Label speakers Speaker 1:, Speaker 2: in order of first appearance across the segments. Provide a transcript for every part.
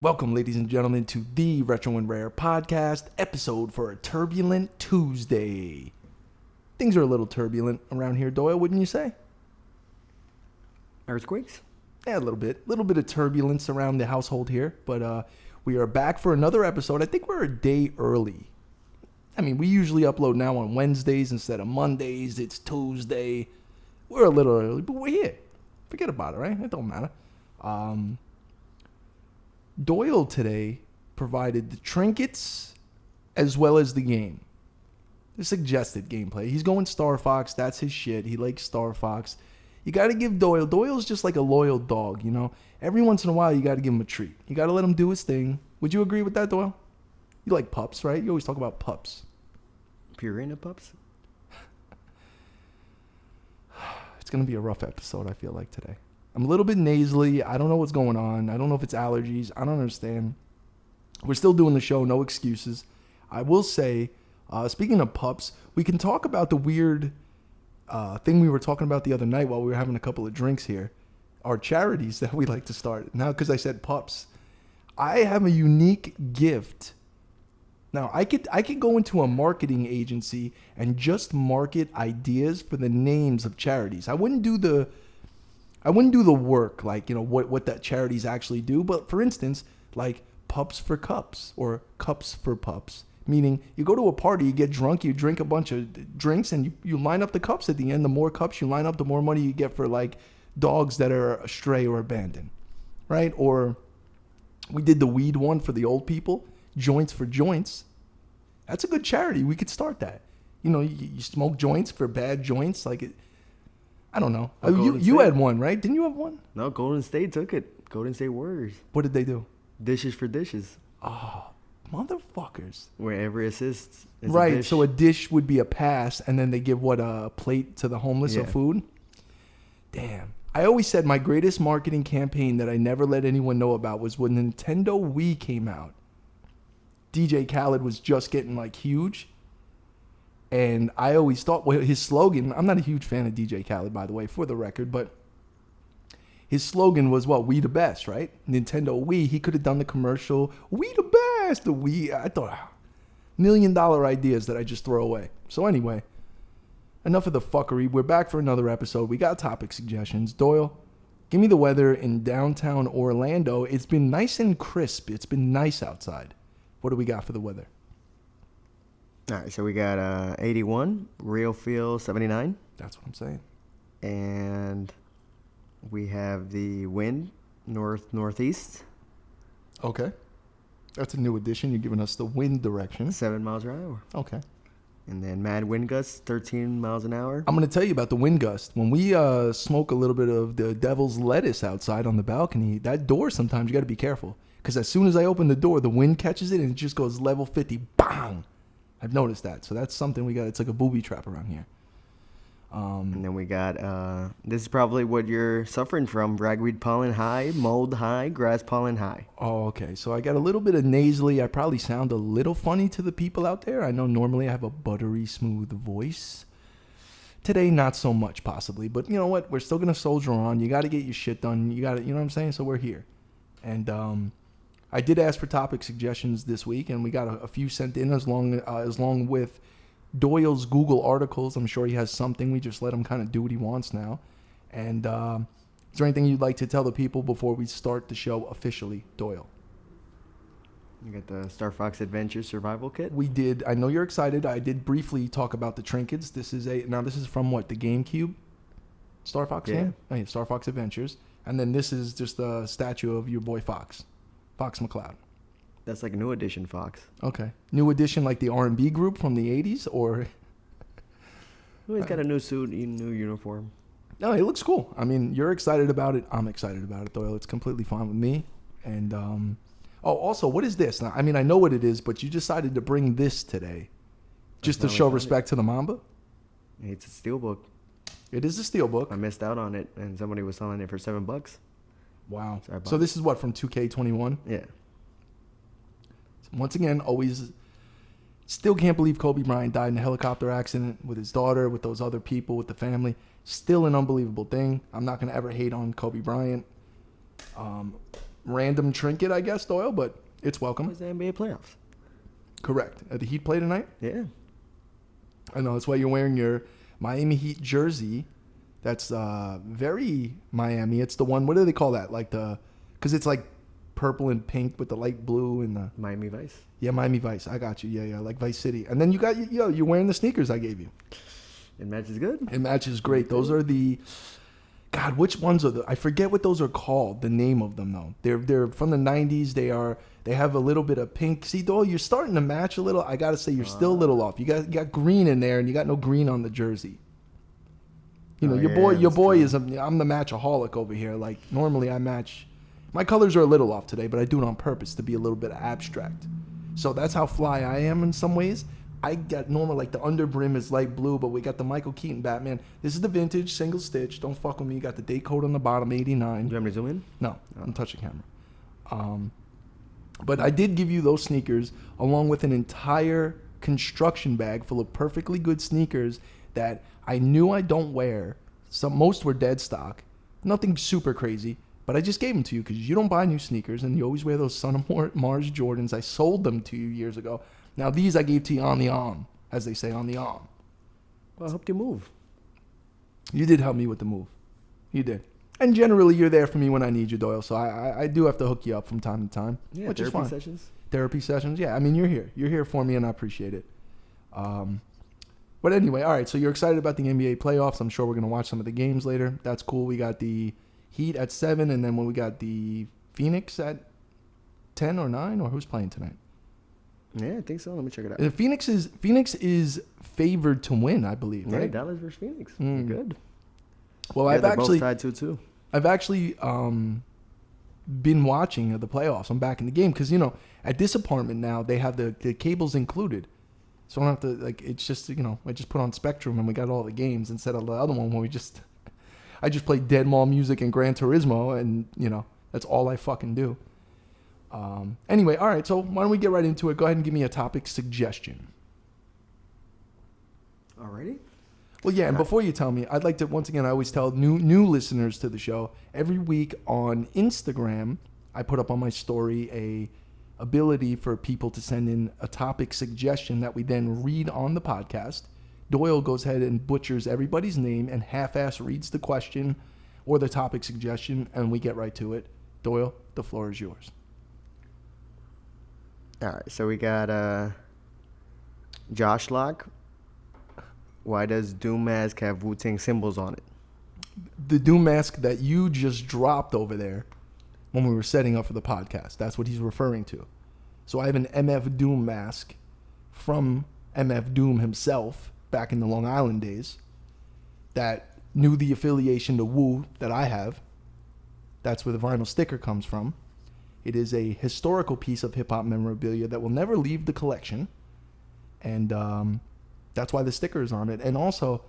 Speaker 1: Welcome, ladies and gentlemen, to the Retro and Rare podcast episode for a turbulent Tuesday. Things are a little turbulent around here, Doyle, wouldn't you say?
Speaker 2: Earthquakes?
Speaker 1: Yeah, a little bit of turbulence around the household here, but we are back for another episode. I think we're a day early. I mean, we usually upload now on Wednesdays instead of Mondays. It's Tuesday. We're a little early, but we're here. Forget about it, right? It don't matter. Doyle today provided the trinkets as well as the game. The suggested gameplay. He's going Star Fox. That's his shit. He likes Star Fox. You got to give Doyle. Doyle's just like a loyal dog, you know? Every once in a while, you got to give him a treat. You got to let him do his thing. Would you agree with that, Doyle? You like pups, right? You always talk about pups.
Speaker 2: Purina pups?
Speaker 1: It's going to be a rough episode, I feel like, today. I'm a little bit nasally. I don't know what's going on. I don't know if it's allergies. I don't understand. We're still doing the show. No excuses. I will say, speaking of pups, we can talk about the weird thing we were talking about the other night while we were having a couple of drinks here. Our charities that we like to start. Now, because I said pups, I have a unique gift. Now, I could go into a marketing agency and just market ideas for the names of charities. I wouldn't do the work, like, you know, what that charities actually do. But for instance, like Pups for Cups or Cups for Pups, meaning you go to a party, you get drunk, you drink a bunch of drinks, and you line up the cups at the end. The more cups you line up, the more money you get for like dogs that are astray or abandoned, right? Or we did the weed one for the old people, Joints for Joints. That's a good charity. We could start that. You know, you smoke joints for bad joints, like it. I don't know. You had one, right? Didn't you have one?
Speaker 2: No, Golden State took it. Golden State Warriors.
Speaker 1: What did they do?
Speaker 2: Dishes for dishes.
Speaker 1: Oh, motherfuckers.
Speaker 2: Where every assist is
Speaker 1: right,
Speaker 2: a dish.
Speaker 1: so a dish would be a pass, and then they give, a plate to the homeless of food? Damn. I always said my greatest marketing campaign that I never let anyone know about was when Nintendo Wii came out. DJ Khaled was just getting, like, huge. And I always thought, well, his slogan, I'm not a huge fan of DJ Khaled, by the way, for the record, but his slogan was, we the best, right? Nintendo Wii, he could have done the commercial, we the best, the Wii. I thought, $1 million ideas that I just throw away. So anyway, enough of the fuckery. We're back for another episode. We got topic suggestions. Doyle, give me the weather in downtown Orlando. It's been nice and crisp. It's been nice outside. What do we got for the weather?
Speaker 2: All right, so we got 81, real feel 79.
Speaker 1: That's what I'm saying.
Speaker 2: And we have the wind northeast.
Speaker 1: Okay. That's a new addition. You're giving us the wind direction.
Speaker 2: 7 miles per hour.
Speaker 1: Okay.
Speaker 2: And then mad wind gusts, 13 miles an hour.
Speaker 1: I'm going to tell you about the wind gust. When we smoke a little bit of the devil's lettuce outside on the balcony, that door sometimes you got to be careful. Because as soon as I open the door, the wind catches it and it just goes level 50. Bang! I've noticed that. So that's something we got. It's like a booby trap around here.
Speaker 2: And then we got, this is probably what you're suffering from. Ragweed pollen high, mold high, grass pollen high.
Speaker 1: Oh, okay. So I got a little bit of nasally. I probably sound a little funny to the people out there. I know normally I have a buttery smooth voice. Today, not so much possibly. But you know what? We're still going to soldier on. You got to get your shit done. You got to, you know what I'm saying? So we're here. And, I did ask for topic suggestions this week, and we got a few sent in along with Doyle's Google articles. I'm sure he has something. We just let him kind of do what he wants now. And is there anything you'd like to tell the people before we start the show officially, Doyle?
Speaker 2: You got the Star Fox Adventure Survival Kit.
Speaker 1: We did. I know you're excited. I did briefly talk about the trinkets. This is from what, the GameCube Star Fox game? Oh, yeah, Star Fox Adventures. And then this is just a statue of your boy Fox McCloud.
Speaker 2: That's like a new edition Fox.
Speaker 1: Okay. New edition like the R&B group from the 80s or?
Speaker 2: Well, he's got a new suit, new uniform.
Speaker 1: No, it looks cool. I mean, you're excited about it. I'm excited about it, Doyle. It's completely fine with me. And, also, what is this? Now, I mean, I know what it is, but you decided to bring this today just to show respect to the Mamba?
Speaker 2: It's a steelbook.
Speaker 1: It is a steelbook.
Speaker 2: I missed out on it, and somebody was selling it for $7.
Speaker 1: Wow. So this is what, from 2K21?
Speaker 2: Yeah.
Speaker 1: Once again, always still can't believe Kobe Bryant died in a helicopter accident with his daughter, with those other people, with the family. Still an unbelievable thing. I'm not going to ever hate on Kobe Bryant. random trinket, I guess, Doyle, but it's welcome.
Speaker 2: What's the NBA playoffs?
Speaker 1: Correct. The Heat play tonight?
Speaker 2: Yeah.
Speaker 1: I know. That's why you're wearing your Miami Heat jersey. That's very Miami. It's the one, what do they call that? Because it's like purple and pink with the light blue and the...
Speaker 2: Miami Vice.
Speaker 1: Yeah, Miami Vice. I got you. Yeah, like Vice City. And then you got, you're wearing the sneakers I gave you.
Speaker 2: It matches good.
Speaker 1: It matches great. Those are the... God, which ones are I forget what those are called, the name of them, though. They're from the 90s. They have a little bit of pink. See, Doyle, you're starting to match a little. I got to say, you're still a little off. You got green in there, and you got no green on the jersey. Your boy is I'm the matchaholic over here. Like, normally I match. My colors are a little off today, but I do it on purpose to be a little bit abstract. So that's how fly I am in some ways. I got normal, like the under brim is light blue, but we got the Michael Keaton Batman. This is the vintage single stitch. Don't fuck with me. You got the date code on the bottom, 89.
Speaker 2: Do you want me to zoom in?
Speaker 1: No, I'm touching camera. But I did give you those sneakers along with an entire construction bag full of perfectly good sneakers that I knew I don't wear. Most were dead stock. Nothing super crazy. But I just gave them to you because you don't buy new sneakers and you always wear those Son of Mars Jordans. I sold them to you years ago. Now these I gave to you on the arm, as they say, on the arm.
Speaker 2: Well, I helped you move.
Speaker 1: You did help me with the move. You did. And generally you're there for me when I need you, Doyle. So I do have to hook you up from time to time.
Speaker 2: Yeah,
Speaker 1: which is fine.
Speaker 2: sessions. Therapy
Speaker 1: sessions. Yeah, I mean, you're here. You're here for me and I appreciate it. But anyway, all right. So you're excited about the NBA playoffs. I'm sure we're going to watch some of the games later. That's cool. We got the Heat at 7, and then when we got the Phoenix at 10 or 9, or who's playing tonight?
Speaker 2: Yeah, I think so. Let me check it out.
Speaker 1: Phoenix is favored to win, I believe, right?
Speaker 2: Yeah, Dallas versus Phoenix. Good.
Speaker 1: Well,
Speaker 2: yeah, they're both tied 2-2.
Speaker 1: I've actually been watching the playoffs. I'm back in the game because, at this apartment now, they have the cables included. So I don't have to, it's just, I just put on Spectrum and we got all the games instead of the other one where I just play Dead Mall music and Gran Turismo and, that's all I fucking do. Anyway, all right, so why don't we get right into it? Go ahead and give me a topic suggestion.
Speaker 2: Alrighty.
Speaker 1: Well, yeah, and before you tell me, I'd like to, once again, I always tell new listeners to the show, every week on Instagram, I put up on my story a ability for people to send in a topic suggestion that we then read on the podcast. Doyle goes ahead and butchers everybody's name and half-ass reads the question or the topic suggestion, and we get right to it. Doyle, the floor is yours.
Speaker 2: All right, so we got Josh Locke. Why does Doom Mask have Wu-Tang symbols on it?
Speaker 1: The Doom Mask that you just dropped over there when we were setting up for the podcast. That's what he's referring to. So I have an MF Doom mask from MF Doom himself back in the Long Island days that knew the affiliation to Wu that I have. That's where the vinyl sticker comes from. It is a historical piece of hip-hop memorabilia that will never leave the collection. And that's why the sticker is on it. And also,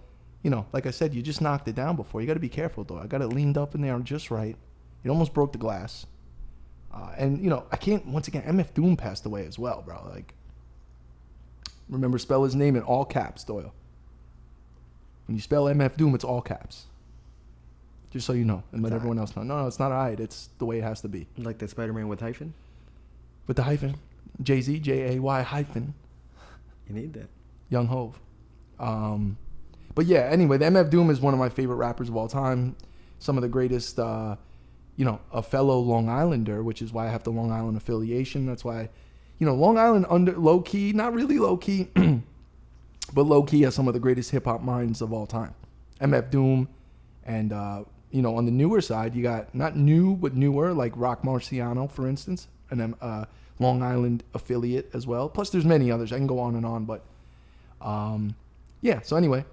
Speaker 1: like I said, you just knocked it down before. You got to be careful, though. I got it leaned up in there just right. It almost broke the glass. And, I can't, once again, MF Doom passed away as well, bro. Remember, spell his name in all caps, Doyle. When you spell MF Doom, it's all caps. Just so you know, and let everyone else know. No, it's not alright. It's the way it has to be.
Speaker 2: Like the Spider-Man with hyphen?
Speaker 1: With the hyphen. Jay-Z, J-A-Y hyphen.
Speaker 2: You need that.
Speaker 1: Young Hove. But yeah, anyway, the MF Doom is one of my favorite rappers of all time. Some of the greatest, a fellow Long Islander, which is why I have the Long Island affiliation. That's why, Long Island under low-key, not really low-key, but low-key has some of the greatest hip-hop minds of all time. MF Doom, and, on the newer side, you got not new, but newer, like Rock Marciano, for instance, and Long Island affiliate as well. Plus, there's many others. I can go on, but yeah. So anyway,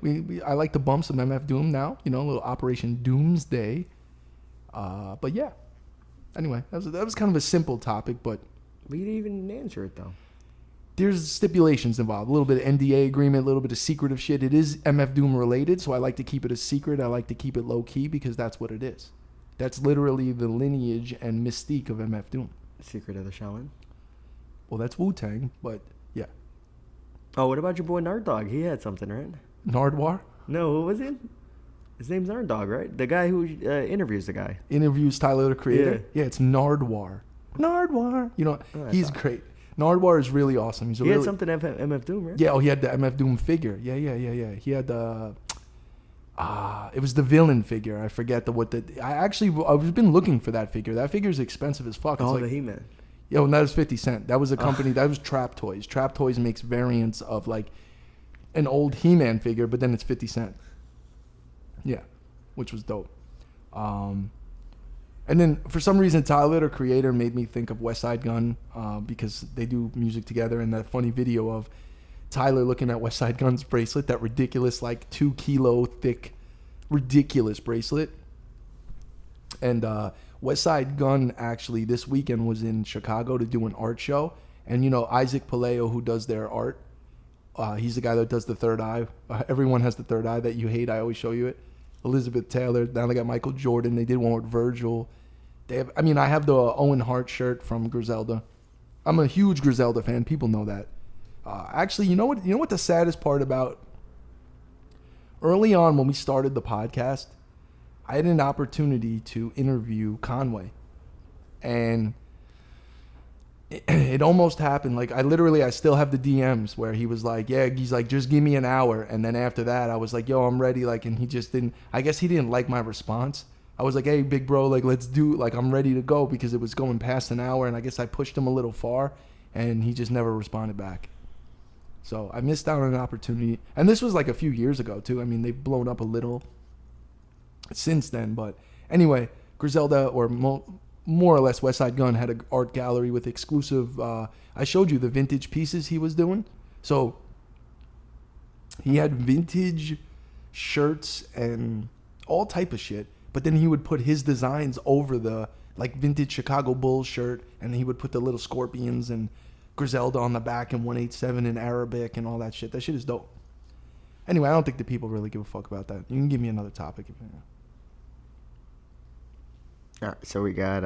Speaker 1: I like the bumps of MF Doom now. A little Operation Doomsday. But yeah. Anyway, that was kind of a simple topic, but
Speaker 2: we didn't even answer it though.
Speaker 1: There's stipulations involved. A little bit of NDA agreement, a little bit of secretive shit. It is MF Doom related, so I like to keep it a secret. I like to keep it low key because that's what it is. That's literally the lineage and mystique of MF Doom.
Speaker 2: Secret of the Shaolin.
Speaker 1: Well, that's Wu-Tang, but yeah.
Speaker 2: Oh, what about your boy Nard Dog? He had something, right?
Speaker 1: Nardwar?
Speaker 2: No, who was it? His name's Nard Dog, right? The guy who interviews the guy.
Speaker 1: Interviews Tyler, the Creator? Yeah, it's Nardwar. Nardwar. You know,
Speaker 2: Oh,
Speaker 1: he's
Speaker 2: awesome.
Speaker 1: great. Nardwar is really awesome. He's a
Speaker 2: He
Speaker 1: really
Speaker 2: had something MF Doom, right?
Speaker 1: yeah. Oh, he had the MF Doom figure. Yeah. He had the. It was the villain figure. I forget I've been looking for that figure. That figure is expensive as fuck. It's
Speaker 2: Oh,
Speaker 1: like,
Speaker 2: the He-Man.
Speaker 1: yo, and that was 50 Cent. That was a company. That was Trap Toys. Trap Toys makes variants of like an old He-Man figure, but then it's 50 Cent. Yeah, which was dope. And then for some reason, Tyler, the creator, made me think of West Side Gun because they do music together. And that funny video of Tyler looking at West Side Gun's bracelet, that ridiculous, like 2 kilo thick, ridiculous bracelet. And West Side Gun actually this weekend was in Chicago to do an art show. And you know, Isaac Paleo, who does their art, he's the guy that does the third eye. Everyone has the third eye that you hate. I always show you it. Elizabeth Taylor. Now they got Michael Jordan. They did one with Virgil. I have the Owen Hart shirt from Griselda. I'm a huge Griselda fan. People know that. Actually, you know what? You know what the saddest part about? Early on when we started the podcast, I had an opportunity to interview Conway, and it almost happened. Like I still have the DMs where he was like, yeah, he's like, just give me an hour. And then after that, I was like, yo, I'm ready. Like, and he just didn't, I guess he didn't like my response. I was like, hey, big bro, like, let's do, like, I'm ready to go because it was going past an hour. And I guess I pushed him a little far and he just never responded back. So I missed out on an opportunity. And this was like a few years ago too. I mean, they've blown up a little since then. But anyway, Griselda, or more or less West Side Gun, had an art gallery with exclusive, I showed you the vintage pieces he was doing. So he had vintage shirts and all type of shit, but then he would put his designs over the like vintage Chicago Bulls shirt, and he would put the little scorpions and Griselda on the back and 187 in Arabic and all that shit. That shit is dope. Anyway, I don't think the people really give a fuck about that. You can give me another topic if you know.
Speaker 2: All right, so we got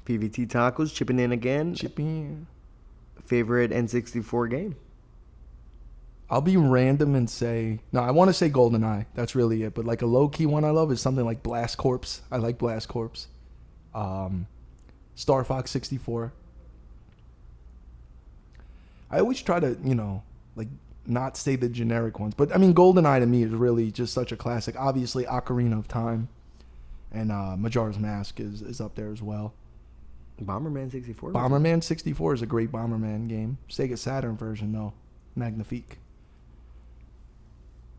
Speaker 2: PVT Tacos chipping in again.
Speaker 1: Chipping.
Speaker 2: Favorite N64 game?
Speaker 1: I'll be random and say, no, I want to say GoldenEye. That's really it. But like a low-key one I love is something like Blast Corps. I like Blast Corps. Star Fox 64. I always try to, like not say the generic ones. But I mean, GoldenEye to me is really just such a classic. Obviously, Ocarina of Time and Majora's Mask is up there as well.
Speaker 2: Bomberman 64?
Speaker 1: Bomberman 64 is a great Bomberman game. Sega Saturn version, though. Magnifique.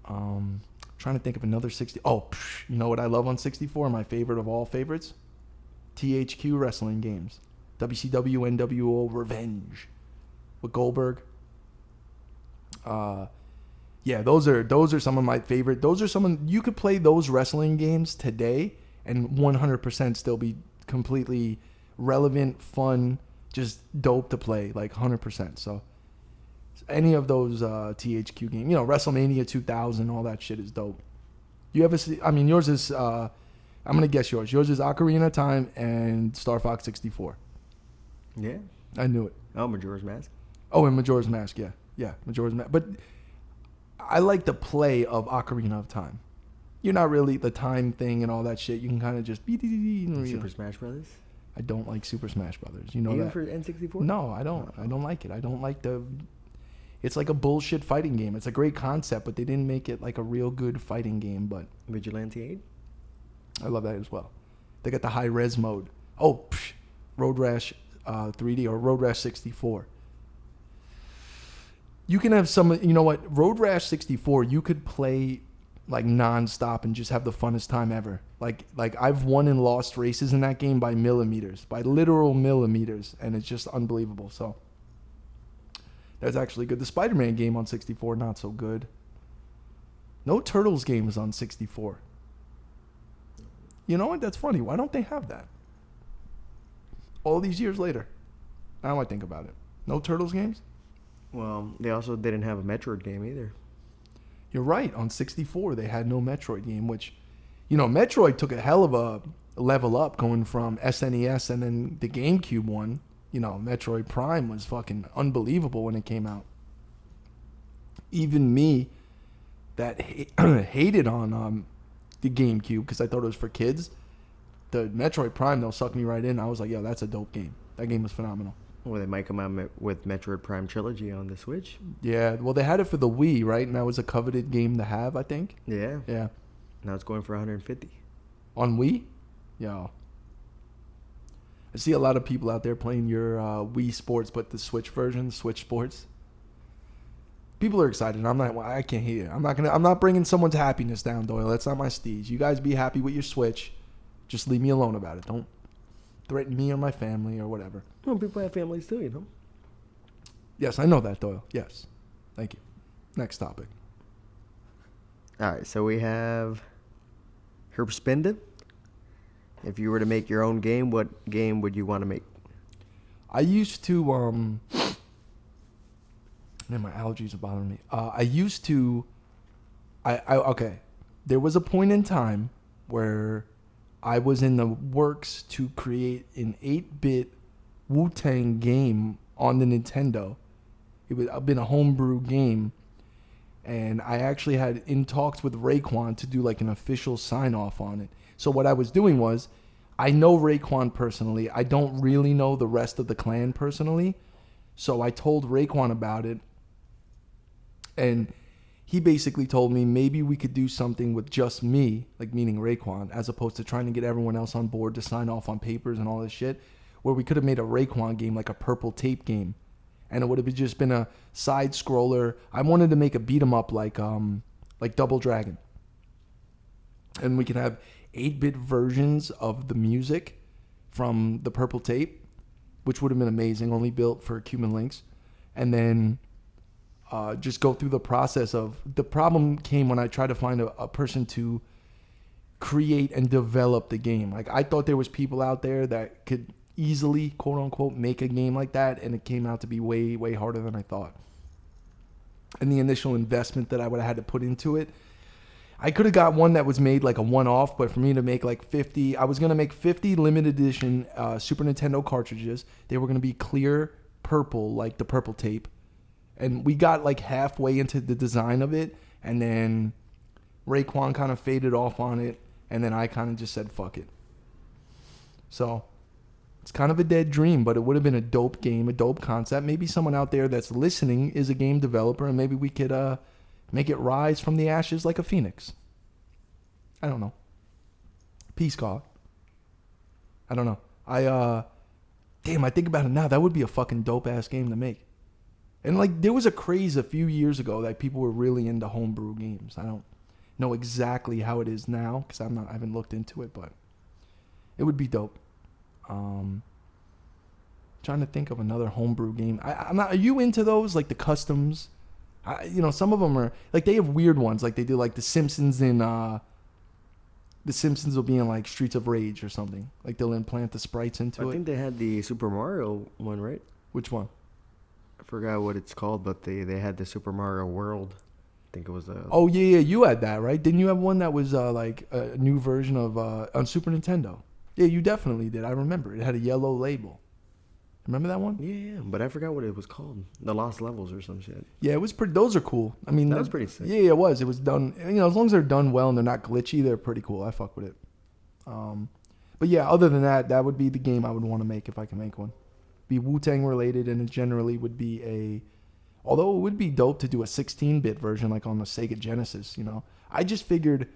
Speaker 1: Trying to think of another 60. Oh, you know what I love on 64? My favorite of all favorites? THQ wrestling games. WCW, NWO, Revenge with Goldberg. Yeah, those are some of my favorite. You could play those wrestling games today and 100% still be completely relevant, fun, just dope to play, like 100%. So any of those THQ games, WrestleMania 2000, all that shit is dope. You ever see? I mean, yours is. I'm gonna guess yours. Yours is Ocarina of Time and Star Fox 64.
Speaker 2: Yeah.
Speaker 1: I knew it.
Speaker 2: Oh, Majora's Mask.
Speaker 1: Oh, and Majora's Mask. Yeah, Majora's Mask. But I like the play of Ocarina of Time. You're not really the time thing and all that shit. You can kind of just
Speaker 2: Super Smash Brothers.
Speaker 1: I don't like Super Smash Brothers. You know
Speaker 2: Even
Speaker 1: that?
Speaker 2: for N64?
Speaker 1: No, I don't. I don't like it. I don't like the. It's like a bullshit fighting game. It's a great concept, but they didn't make it like a real good fighting game. But
Speaker 2: Vigilante 8?
Speaker 1: I love that as well. They got the high res mode. Oh, Road Rash 3D or Road Rash 64. You can have some. You know what? Road Rash 64. You could play like nonstop and just have the funnest time ever. Like I've won and lost races in that game by millimeters, by literal millimeters, and it's just unbelievable. So that's actually good. The Spider-Man game on 64, not so good. No Turtles games on 64. You know what? That's funny. Why don't they have that? All these years later. Now I think about it. No Turtles games?
Speaker 2: Well, they also didn't have a Metroid game either.
Speaker 1: You're right. On 64, they had no Metroid game, which, Metroid took a hell of a level up going from SNES and then the GameCube one. Metroid Prime was fucking unbelievable when it came out. Even me, that hated on the GameCube because I thought it was for kids, The Metroid Prime though sucked me right in. I was like, yo, that's a dope game. That game was phenomenal.
Speaker 2: Well, they might come out with Metroid Prime Trilogy on the Switch.
Speaker 1: Yeah, well, they had it for the Wii, right? And that was a coveted game to have, I think.
Speaker 2: Yeah.
Speaker 1: Yeah.
Speaker 2: Now it's going for 150.
Speaker 1: On Wii? Yo. I see a lot of people out there playing your Wii Sports, but the Switch version, Switch Sports. People are excited. I'm not. I can't hear it. I'm not bringing someone's happiness down, Doyle. That's not my steez. You guys be happy with your Switch. Just leave me alone about it. Don't threaten me or my family or whatever.
Speaker 2: Well, people have families too, you know.
Speaker 1: Yes, I know that, Doyle. Yes. Thank you. Next topic.
Speaker 2: All right, so we have Herb. If you were to make your own game, what game would you want to make?
Speaker 1: I used to man, my allergies are bothering me. Okay. There was a point in time where I was in the works to create an 8-bit Wu-Tang game on the Nintendo. It would have been a homebrew game. And I actually had in talks with Raekwon to do like an official sign-off on it. So what I was doing was, I know Raekwon personally. I don't really know the rest of the clan personally. So I told Raekwon about it. And he basically told me maybe we could do something with just me, like meaning Raekwon, as opposed to trying to get everyone else on board to sign off on papers and all this shit, where we could have made a Raekwon game, like a purple tape game. And it would have just been a side scroller. I wanted to make a beat 'em up like Double Dragon. And we can have 8-bit versions of the music from the purple tape, which would have been amazing, only built for Cuban links. And then just go through the process of... The problem came when I tried to find a person to create and develop the game. Like, I thought there was people out there that could easily, quote unquote, make a game like that, and it came out to be way, way harder than I thought. And the initial investment that I would have had to put into it, I could have got one that was made like a one-off, but for me to make like 50, I was going to make 50 limited edition Super Nintendo cartridges. They were going to be clear purple, like the purple tape. And we got like halfway into the design of it, and then Raekwon kind of faded off on it, and then I kind of just said, fuck it. So it's kind of a dead dream, but it would have been a dope game, a dope concept. Maybe someone out there that's listening is a game developer, and maybe we could make it rise from the ashes like a phoenix. I don't know. Peace, God. I don't know. I think about it now. That would be a fucking dope-ass game to make. And, like, there was a craze a few years ago that people were really into homebrew games. I don't know exactly how it is now because I haven't looked into it, but it would be dope. Trying to think of another homebrew game. I'm not. Are you into those, like the customs? Some of them are like they have weird ones. Like they do like the Simpsons in The Simpsons will be in like Streets of Rage or something. Like they'll implant the sprites into it.
Speaker 2: I think they had the Super Mario one, right?
Speaker 1: Which one?
Speaker 2: I forgot what it's called, but they had the Super Mario World. I think it was a...
Speaker 1: Oh, yeah, you had that, right? Didn't you have one that was like a new version of on Super Nintendo? Yeah, you definitely did. I remember. It had a yellow label. Remember that one?
Speaker 2: Yeah, but I forgot what it was called. The Lost Levels or some shit.
Speaker 1: Yeah, it was pretty... Those are cool. I mean...
Speaker 2: That was pretty sick.
Speaker 1: Yeah, it was. It was done... as long as they're done well and they're not glitchy, they're pretty cool. I fuck with it. But yeah, other than that, that would be the game I would want to make if I can make one. Be Wu-Tang related, and it generally would be a... Although it would be dope to do a 16-bit version like on the Sega Genesis, I just figured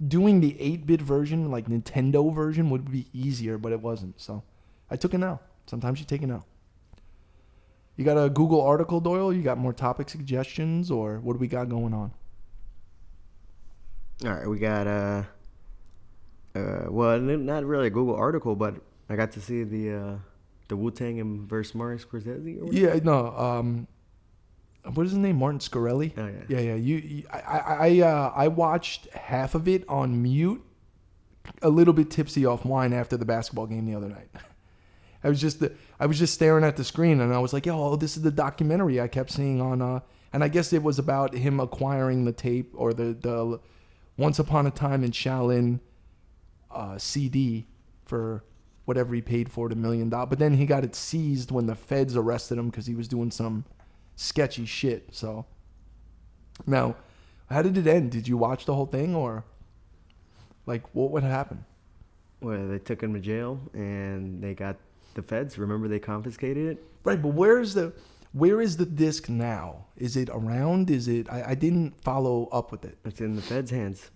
Speaker 1: doing the 8-bit version, like Nintendo version, would be easier, but it wasn't. So I took an L. Sometimes you take an L. You got a Google article, Doyle? You got more topic suggestions, or what do we got going on?
Speaker 2: All right, we got well, not really a Google article, but I got to see the Wu-Tang and versus Martin Scorsese. Or
Speaker 1: yeah, no. What is his name? Martin Scorsese.
Speaker 2: Oh yeah.
Speaker 1: Yeah. I watched half of it on mute, a little bit tipsy off wine after the basketball game the other night. I was just staring at the screen, and I was like, "Yo, this is the documentary I kept seeing on." And I guess it was about him acquiring the tape or the Once Upon a Time in Shaolin CD for whatever he paid for it, $1 million. But then he got it seized when the feds arrested him because he was doing some sketchy shit. So now, how did it end? Did you watch the whole thing, or like what would happen?
Speaker 2: Where they took him to jail and they got the feds. Remember, they confiscated it.
Speaker 1: Right, but where is the disc now? Is it around? Is it? I didn't follow up with it.
Speaker 2: It's in the feds' hands.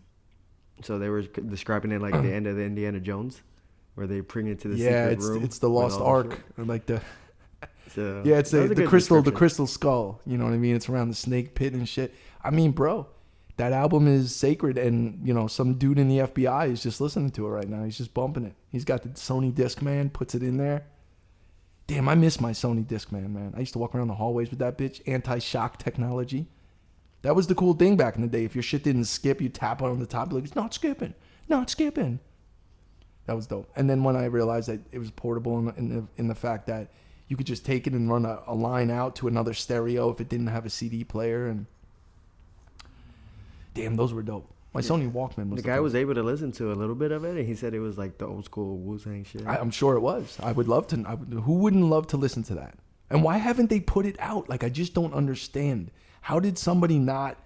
Speaker 2: So they were describing it like the end of the Indiana Jones, where they bring it to the secret room.
Speaker 1: Yeah, it's the Lost Ark, or like the.
Speaker 2: So,
Speaker 1: yeah, it's the crystal, the
Speaker 2: description.
Speaker 1: crystal skull. You know what I mean? It's around the snake pit and shit. I mean, bro, that album is sacred, and some dude in the FBI is just listening to it right now. He's just bumping it. He's got the Sony Discman, puts it in there. Damn, I miss my Sony Discman, man. I used to walk around the hallways with that bitch. Anti-shock technology. That was the cool thing back in the day. If your shit didn't skip, you tap on the top, like, it's not skipping, not skipping. That was dope. And then when I realized that it was portable in the fact that you could just take it and run a line out to another stereo if it didn't have a CD player. And damn, those were dope. My Sony Walkman was
Speaker 2: the guy was able to listen to a little bit of it, and he said it was like the old school Wu-Tang shit.
Speaker 1: I'm sure it was. I would love to. Who wouldn't love to listen to that? And why haven't they put it out? Like, I just don't understand. How did somebody not,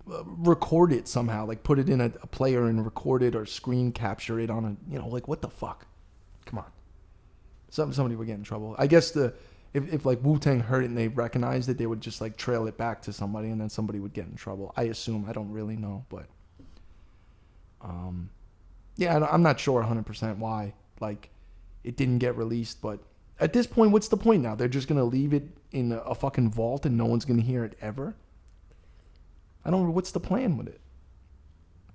Speaker 1: record it somehow? Like, put it in a player and record it or screen capture it on a, like, what the fuck? Come on. Somebody would get in trouble. I guess if like Wu-Tang heard it and they recognized it, they would just like trail it back to somebody, and then somebody would get in trouble. I assume. I don't really know, but yeah, I'm not sure 100% why like it didn't get released. But at this point, what's the point now? They're just gonna leave it in a fucking vault and no one's gonna hear it ever? I don't know. What's the plan with it?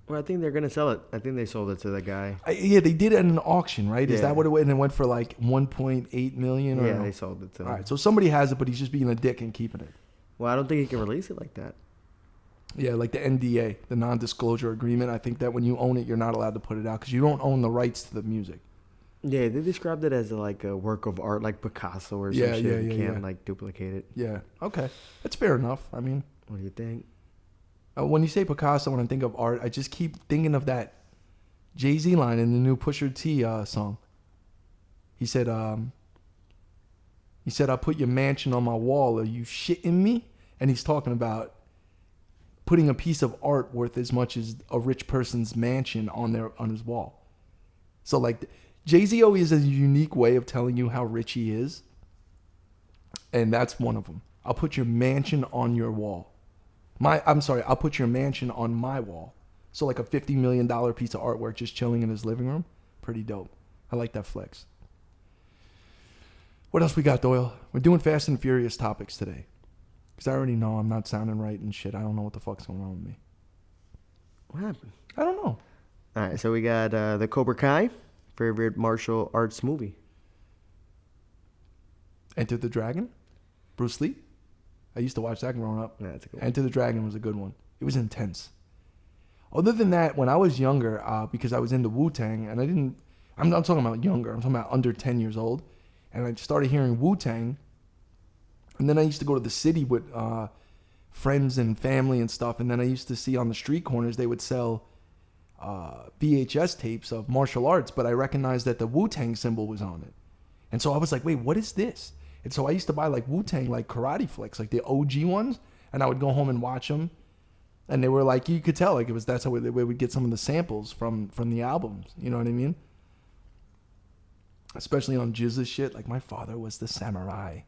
Speaker 2: Well, I think they're gonna sell it. I think they sold it to the guy.
Speaker 1: Yeah, they did it at an auction, right? Is
Speaker 2: Yeah.
Speaker 1: that what it went? And it went for like 1.8 million? Or
Speaker 2: Yeah,
Speaker 1: no?
Speaker 2: they sold it to him.
Speaker 1: All right, so somebody has it, but he's just being a dick and keeping it.
Speaker 2: Well, I don't think he can release it like that.
Speaker 1: Yeah, like the NDA, the non-disclosure agreement. I think that when you own it, you're not allowed to put it out because you don't own the rights to the music.
Speaker 2: Yeah, they described it as like a work of art, like Picasso or some
Speaker 1: Yeah,
Speaker 2: shit.
Speaker 1: yeah,
Speaker 2: You
Speaker 1: yeah,
Speaker 2: can't
Speaker 1: yeah.
Speaker 2: like duplicate it.
Speaker 1: Yeah, okay, that's fair enough. I mean,
Speaker 2: What do you think?
Speaker 1: when you say Picasso, when I think of art, I just keep thinking of that Jay-Z line in the new Pusha T song. He said, "I put your mansion on my wall. Are you shitting me?" And he's talking about putting a piece of art worth as much as a rich person's mansion on his wall. So like Jay-Z always has a unique way of telling you how rich he is, and that's one of them. I'll put your mansion on your wall. I'll put your mansion on my wall. So like a $50 million piece of artwork just chilling in his living room. Pretty dope. I like that flex. What else we got, Doyle? We're doing Fast and Furious topics today. Because I already know I'm not sounding right and shit. I don't know what the fuck's going on with me.
Speaker 2: What happened?
Speaker 1: I don't know.
Speaker 2: All right, so we got the Cobra Kai, favorite martial arts movie.
Speaker 1: Enter the Dragon? Bruce Lee? I used to watch that growing up.
Speaker 2: Yeah, that's a good one.
Speaker 1: Enter the Dragon was a good one. It was intense. Other than that, when I was younger, because I was into Wu-Tang, and I'm not talking about younger, I'm talking about under 10 years old, and I started hearing Wu-Tang, and then I used to go to the city with friends and family and stuff, and then I used to see on the street corners, they would sell VHS tapes of martial arts, but I recognized that the Wu-Tang symbol was on it. And so I was like, wait, what is this? And so I used to buy like Wu-Tang, like karate flicks, like the OG ones, and I would go home and watch them. And they were like, you could tell, like that's how we would get some of the samples from the albums. You know what I mean? Especially on Jizza's shit. Like my father was the samurai,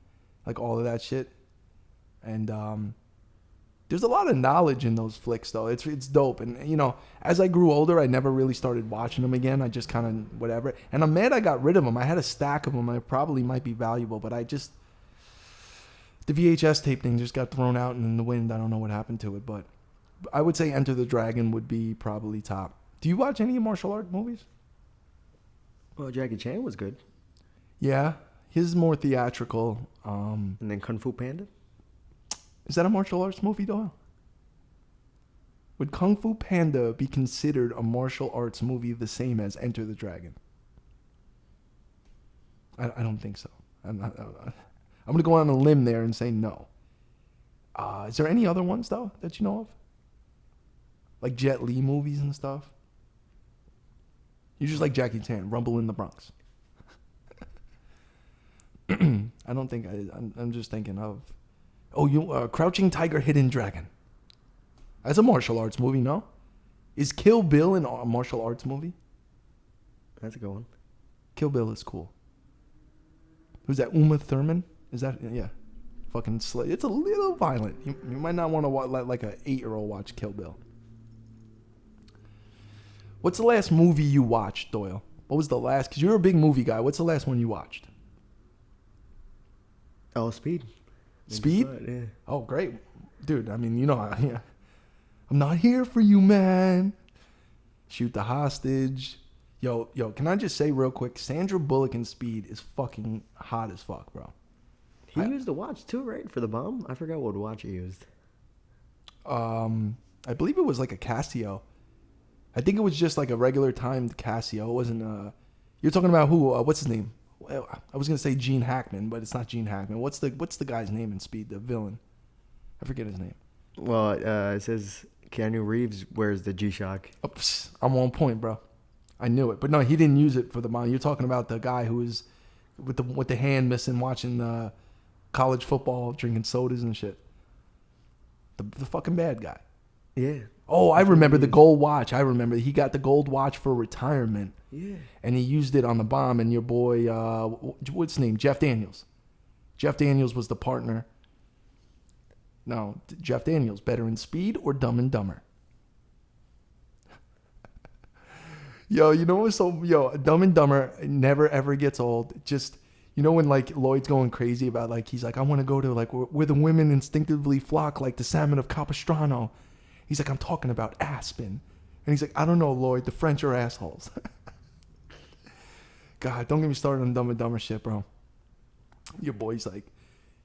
Speaker 1: like all of that shit. And there's a lot of knowledge in those flicks, though. It's dope. And as I grew older, I never really started watching them again. I just kind of whatever. And I'm mad I got rid of them. I had a stack of them. I probably might be valuable, but the VHS tape thing just got thrown out and in the wind. I don't know what happened to it, but I would say Enter the Dragon would be probably top. Do you watch any martial art movies?
Speaker 2: Well, Jackie Chan was good.
Speaker 1: Yeah, his more theatrical.
Speaker 2: And then Kung Fu Panda.
Speaker 1: Is that a martial arts movie, Doyle? Would Kung Fu Panda be considered a martial arts movie the same as Enter the Dragon? I don't think so. I'm going to go on a limb there and say no. Is there any other ones, though, that you know of? Like Jet Li movies and stuff? You just like Jackie Chan, Rumble in the Bronx. I don't think I'm just thinking of... Oh, Crouching Tiger, Hidden Dragon. That's a martial arts movie, no? Is Kill Bill a martial arts movie?
Speaker 2: That's a good one.
Speaker 1: Kill Bill is cool. Who's that? Uma Thurman? Is that? Yeah. Fucking it's a little violent. You might not want to let like a 8-year-old watch Kill Bill. What's the last movie you watched, Doyle? What was the last? Because you're a big movie guy. What's the last one you watched?
Speaker 2: Oh, Speed.
Speaker 1: Speed?
Speaker 2: Yeah.
Speaker 1: Oh, great. Dude, I mean, yeah. I'm not here for you, man. Shoot the hostage. Yo, can I just say real quick, Sandra Bullock in Speed is fucking hot as fuck, bro.
Speaker 2: He used a watch too, right? For the bomb? I forgot what watch he used.
Speaker 1: I believe it was like a Casio. I think it was just like a regular timed Casio. It wasn't, you're talking about who, what's his name? I was going to say Gene Hackman, but it's not Gene Hackman. What's the guy's name in Speed, the villain? I forget his name.
Speaker 2: Well, it says Keanu Reeves wears the G-Shock.
Speaker 1: Oh, I'm on point, bro. I knew it. But no, he didn't use it for the bomb. You're talking about the guy who was with the hand missing watching college football, drinking sodas and shit. The fucking bad guy.
Speaker 2: Yeah.
Speaker 1: Oh, I remember the gold watch. I remember he got the gold watch for retirement.
Speaker 2: Yeah.
Speaker 1: And he used it on the bomb. And your boy, what's his name? Jeff Daniels. Jeff Daniels was the partner. No, Jeff Daniels, better in Speed or Dumb and Dumber? Yo, you know what's Dumb and Dumber never ever gets old. Just, you know when like Lloyd's going crazy about like, he's like, I want to go to like where the women instinctively flock like the salmon of Capistrano. He's like, I'm talking about Aspen. And he's like, I don't know, Lloyd, the French are assholes. God, don't get me started on Dumb and Dumber shit, bro. Your boy's like,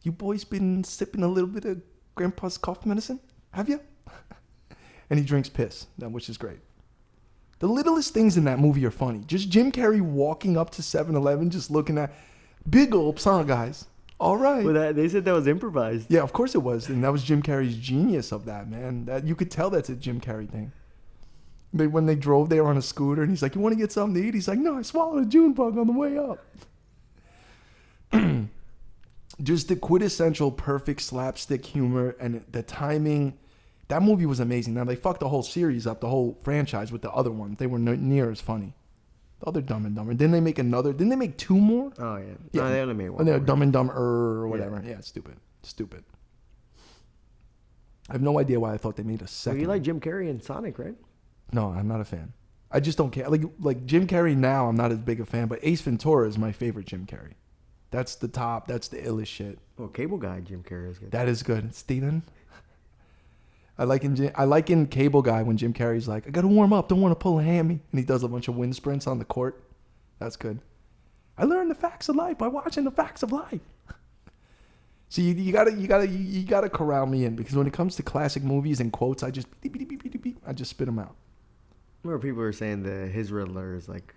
Speaker 1: you boys been sipping a little bit of Grandpa's cough medicine? Have you? And he drinks piss, which is great. The littlest things in that movie are funny. Just Jim Carrey walking up to 7-Eleven, just looking at big gulps, huh, guys? All right.
Speaker 2: Well, they said that was improvised.
Speaker 1: Yeah, of course it was. And that was Jim Carrey's genius of that, man. That you could tell that's a Jim Carrey thing. When they drove there on a scooter, and he's like, you want to get something to eat? He's like, no, I swallowed a June bug on the way up. Just the quintessential perfect slapstick humor and the timing. That movie was amazing. Now, they fucked the whole series up, the whole franchise with the other ones. They were near as funny. The other Dumb and Dumber. Didn't they make 2 more?
Speaker 2: Oh, yeah.
Speaker 1: Yeah.
Speaker 2: No, they only made one.
Speaker 1: And they're
Speaker 2: more.
Speaker 1: Dumb and Dumber or whatever. Yeah, stupid. I have no idea why I thought they made a
Speaker 2: So
Speaker 1: second.
Speaker 2: you like Jim Carrey and Sonic, right?
Speaker 1: No, I'm not a fan. I just don't care. Like Jim Carrey now, I'm not as big a fan, but Ace Ventura is my favorite Jim Carrey. That's the top. That's the illest shit.
Speaker 2: Well, Cable Guy Jim Carrey is good.
Speaker 1: That is good. Steven? I like in Cable Guy when Jim Carrey's like, I got to warm up. Don't want to pull a hammy. And he does a bunch of wind sprints on the court. That's good. I learned the facts of life by watching the facts of life. So you gotta corral me in, because when it comes to classic movies and quotes, I just spit them out.
Speaker 2: Remember people were saying that his Riddler is like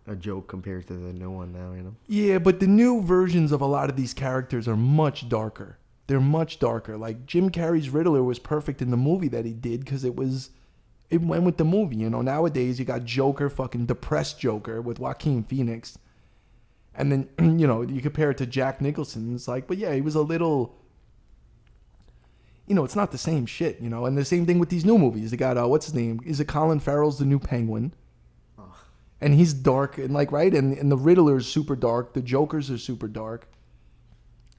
Speaker 2: a joke compared to the new one now, you know?
Speaker 1: Yeah, but the new versions of a lot of these characters are much darker. They're much darker. Like Jim Carrey's Riddler was perfect in the movie that he did because it went with the movie. You know, nowadays you got Joker, fucking depressed Joker with Joaquin Phoenix. And then, you know, you compare it to Jack Nicholson. It's like, but yeah, he was a little, you know, it's not the same shit, you know. And the same thing with these new movies. They got, what's his name? Is it Colin Farrell's the new Penguin? Oh. And he's dark and like, right? And the Riddler is super dark. The Jokers are super dark.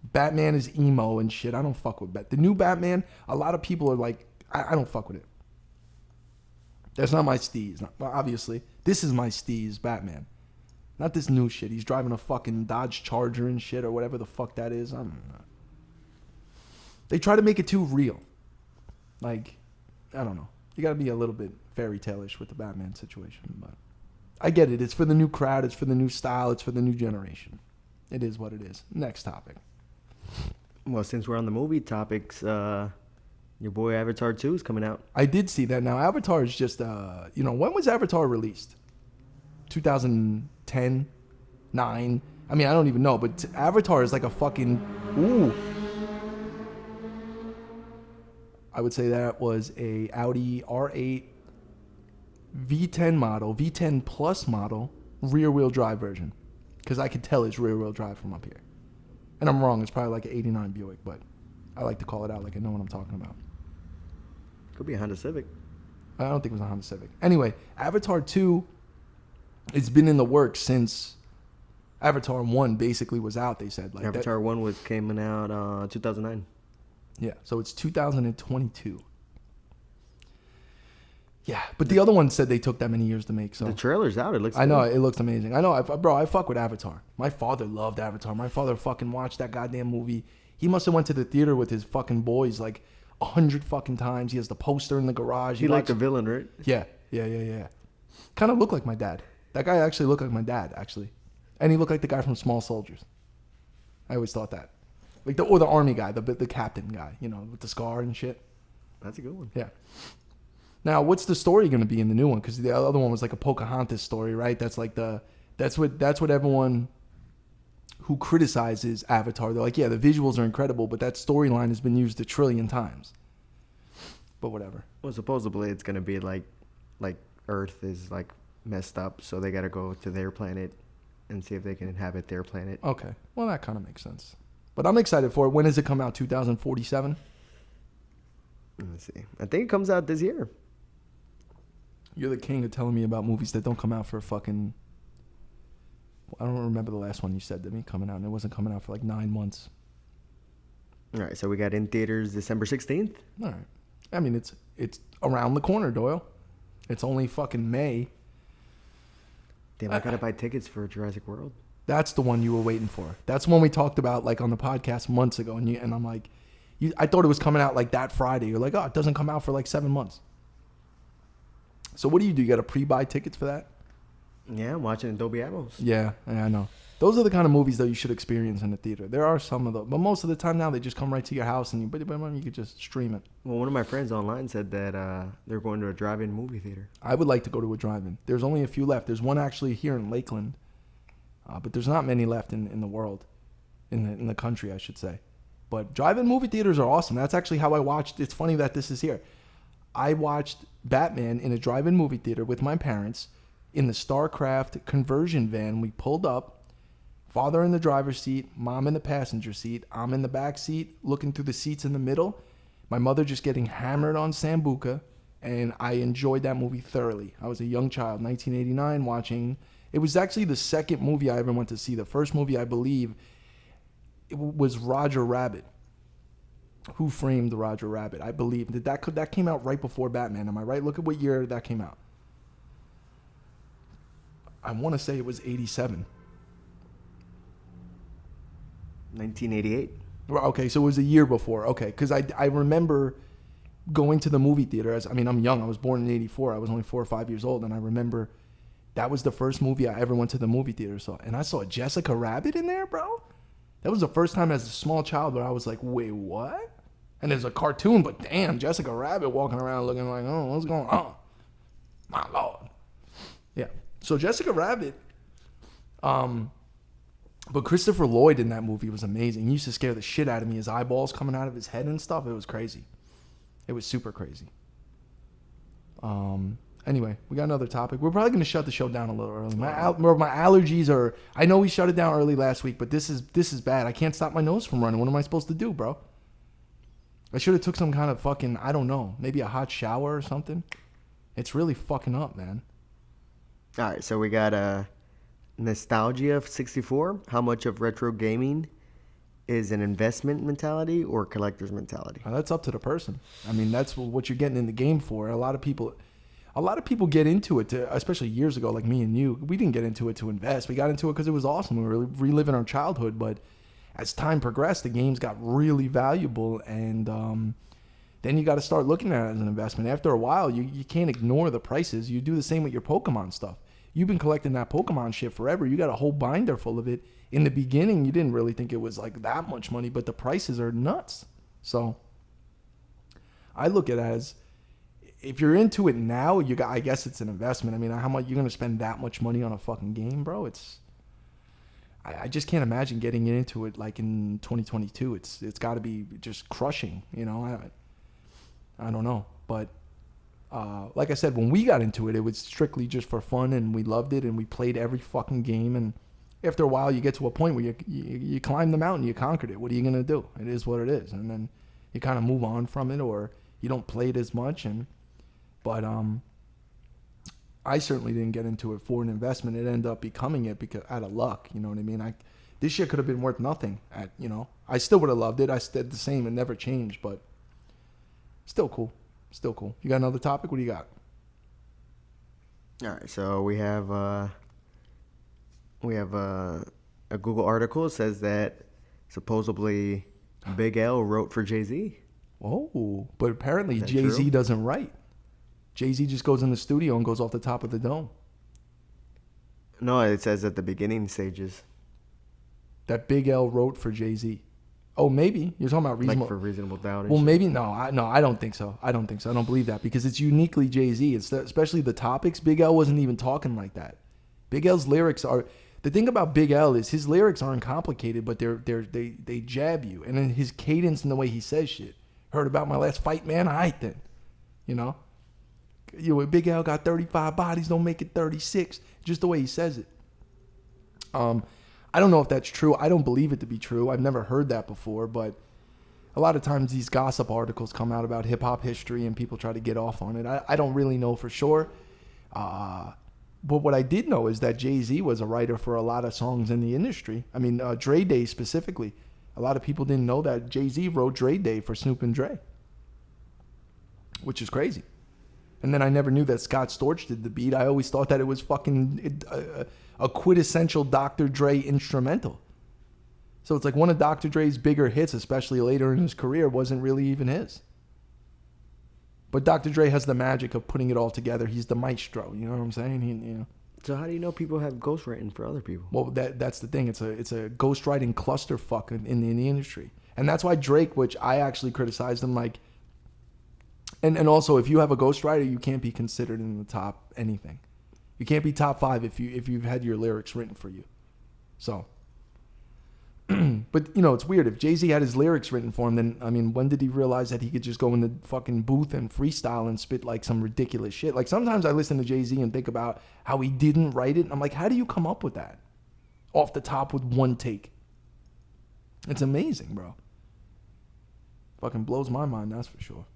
Speaker 1: Batman is emo and shit. I don't fuck with The new Batman, a lot of people are like, I don't fuck with it. That's not my steez. Well, obviously, this is my steez, Batman. Not this new shit. He's driving a fucking Dodge Charger and shit or whatever the fuck that is. I don't know. They try to make it too real. Like, I don't know. You gotta be a little bit fairy tale-ish with the Batman situation. But I get it. It's for the new crowd. It's for the new style. It's for the new generation. It is what it is. Next topic.
Speaker 2: Well, since we're on the movie topics, your boy Avatar 2 is coming out.
Speaker 1: I did see that. Now, Avatar is just, you know, when was Avatar released? 2010, 9. I mean, I don't even know, but Avatar is like a fucking, ooh. I would say that was a Audi R8 V10 model, V10 Plus model, rear-wheel drive version. Because I could tell it's rear-wheel drive from up here. And I'm wrong, it's probably like an 89 Buick, but I like to call it out like I know what I'm talking about.
Speaker 2: Could be a Honda Civic.
Speaker 1: I don't think it was a Honda Civic. Anyway, Avatar 2 It's been in the works since Avatar 1 basically was out, they said. Like
Speaker 2: Avatar 1 was coming out 2009.
Speaker 1: Yeah, so it's 2022. Yeah, but the other one said they took that many years to make. So
Speaker 2: the trailer's out. It looks.
Speaker 1: I know it looks amazing. I know, bro. I fuck with Avatar. My father loved Avatar. My father fucking watched that goddamn movie. He must have went to the theater with his fucking boys like 100 fucking times. He has the poster in the garage.
Speaker 2: He liked the villain, right?
Speaker 1: Yeah. Kind of looked like my dad. That guy actually looked like my dad, actually, and he looked like the guy from Small Soldiers. I always thought that, like the army guy, the captain guy, you know, with the scar and shit.
Speaker 2: That's a good one.
Speaker 1: Yeah. Now, what's the story going to be in the new one? Because the other one was like a Pocahontas story, right? That's like that's what everyone who criticizes Avatar, they're like, yeah, the visuals are incredible, but that storyline has been used 1 trillion times. But whatever.
Speaker 2: Well, supposedly it's gonna be like Earth is like messed up, so they gotta go to their planet and see if they can inhabit their planet.
Speaker 1: Okay, well that kind of makes sense. But I'm excited for it. When does it come out? 2047?
Speaker 2: Let's see. I think it comes out this year.
Speaker 1: You're the king of telling me about movies that don't come out for fucking... I don't remember the last one you said to me coming out, and it wasn't coming out for like 9 months.
Speaker 2: All right, so we got in theaters December 16th.
Speaker 1: All right. I mean, it's around the corner, Doyle. It's only fucking May.
Speaker 2: Damn, I gotta buy tickets for Jurassic World.
Speaker 1: That's the one you were waiting for. That's one we talked about like on the podcast months ago, and I'm like, I thought it was coming out like that Friday. You're like, oh, it doesn't come out for like 7 months. So what do? You got to pre-buy tickets for that?
Speaker 2: Yeah, I'm watching Dolby Atmos.
Speaker 1: Yeah, I know. Those are the kind of movies that you should experience in the theater. There are some of them, but most of the time now they just come right to your house and you could just stream it.
Speaker 2: Well, one of my friends online said that they're going to a drive-in movie theater.
Speaker 1: I would like to go to a drive-in. There's only a few left. There's one actually here in Lakeland, but there's not many left in the world, in the country, I should say. But drive-in movie theaters are awesome. That's actually how I watched. It's funny that this is here. I watched Batman in a drive-in movie theater with my parents in the StarCraft conversion van. We pulled up. Father in the driver's seat, mom in the passenger seat. I'm in the back seat, looking through the seats in the middle. My mother just getting hammered on Sambuca, and I enjoyed that movie thoroughly. I was a young child, 1989, watching. It was actually the second movie I ever went to see. The first movie, I believe, it was Roger Rabbit. Who Framed Roger Rabbit? I believe that came out right before Batman. Am I right? Look at what year that came out. I want to say it was 87.
Speaker 2: 1988.
Speaker 1: Okay, so it was a year before. Okay, because I remember going to the movie theater. I'm young. I was born in 84. I was only 4 or 5 years old, and I remember that was the first movie I ever went to the movie theater saw. And I saw Jessica Rabbit in there, bro. That was the first time as a small child where I was like, wait, what? And there's a cartoon, but damn, Jessica Rabbit walking around looking like, oh, what's going on? My Lord. Yeah. So Jessica Rabbit, but Christopher Lloyd in that movie was amazing. He used to scare the shit out of me. His eyeballs coming out of his head and stuff. It was crazy. It was super crazy. Anyway, we got another topic. We're probably going to shut the show down a little early. My allergies are... I know we shut it down early last week, but this is bad. I can't stop my nose from running. What am I supposed to do, bro? I should have took some kind of fucking... I don't know. Maybe a hot shower or something. It's really fucking up, man.
Speaker 2: All right, so we got Nostalgia 64. How much of retro gaming is an investment mentality or collector's mentality?
Speaker 1: That's up to the person. I mean, that's what you're getting in the game for. A lot of people get into it, especially years ago, like me and you. We didn't get into it to invest. We got into it because it was awesome. We were reliving our childhood. But as time progressed, the games got really valuable. And then you got to start looking at it as an investment. After a while, you can't ignore the prices. You do the same with your Pokemon stuff. You've been collecting that Pokemon shit forever. You got a whole binder full of it. In the beginning, you didn't really think it was like that much money, but the prices are nuts. So I look at it as, if you're into it now, I guess it's an investment. I mean, how much you're gonna spend that much money on a fucking game, bro? I just can't imagine getting into it like in 2022. It's got to be just crushing, you know. I don't know, but like I said, when we got into it, it was strictly just for fun, and we loved it, and we played every fucking game. And after a while, you get to a point where you climb the mountain, you conquered it. What are you gonna do? It is what it is, and then you kind of move on from it, or you don't play it as much. But I certainly didn't get into it for an investment. It ended up becoming it because out of luck. You know what I mean? This shit could have been worth nothing. I still would have loved it. I stayed the same and never changed, but still cool. Still cool. You got another topic? What do you got?
Speaker 2: All right, so we have a Google article says that supposedly Big L wrote for Jay-Z.
Speaker 1: Oh, but apparently
Speaker 2: Is that
Speaker 1: Jay-Z
Speaker 2: true?
Speaker 1: doesn't write. Jay-Z just goes in the studio and goes off the top of the dome.
Speaker 2: No, it says at the beginning stages,
Speaker 1: That Big L wrote for Jay-Z. Oh, maybe you're talking about reasonable.
Speaker 2: like for Reasonable Doubt. And
Speaker 1: Well,
Speaker 2: shit.
Speaker 1: maybe no. I don't think so. I don't believe that because it's uniquely Jay-Z. It's especially the topics. Big L wasn't even talking like that. Big L's lyrics are. The thing about Big L is his lyrics aren't complicated, but they jab you, and then his cadence and the way he says shit. Heard about my last fight, man? All right then, you know. Big L got 35 bodies, don't make it 36. Just the way he says it. I don't know if that's true. I don't believe it to be true. I've never heard that before, but a lot of times these gossip articles come out about hip-hop history and people try to get off on it. I don't really know for sure. But what I did know is that Jay-Z was a writer for a lot of songs in the industry. I mean, Dre Day specifically. A lot of people didn't know that Jay-Z wrote Dre Day for Snoop and Dre, which is crazy. And then I never knew that Scott Storch did the beat. I always thought that it was fucking a quintessential Dr. Dre instrumental. So it's like one of Dr. Dre's bigger hits, especially later in his career, wasn't really even his. But Dr. Dre has the magic of putting it all together. He's the maestro. You know what I'm saying?
Speaker 2: So how do you know people have ghostwritten for other people?
Speaker 1: Well, that's the thing. It's a ghostwriting clusterfuck in the industry, and that's why Drake, which I actually criticized him, like. And also, if you have a ghostwriter, you can't be considered in the top anything. You can't be top 5 if you've had your lyrics written for you. So, but it's weird. If Jay-Z had his lyrics written for him, then I mean, when did he realize that he could just go in the fucking booth and freestyle and spit like some ridiculous shit? Like sometimes I listen to Jay-Z and think about how he didn't write it. And I'm like, how do you come up with that off the top with one take? It's amazing, bro. Fucking blows my mind, that's for sure.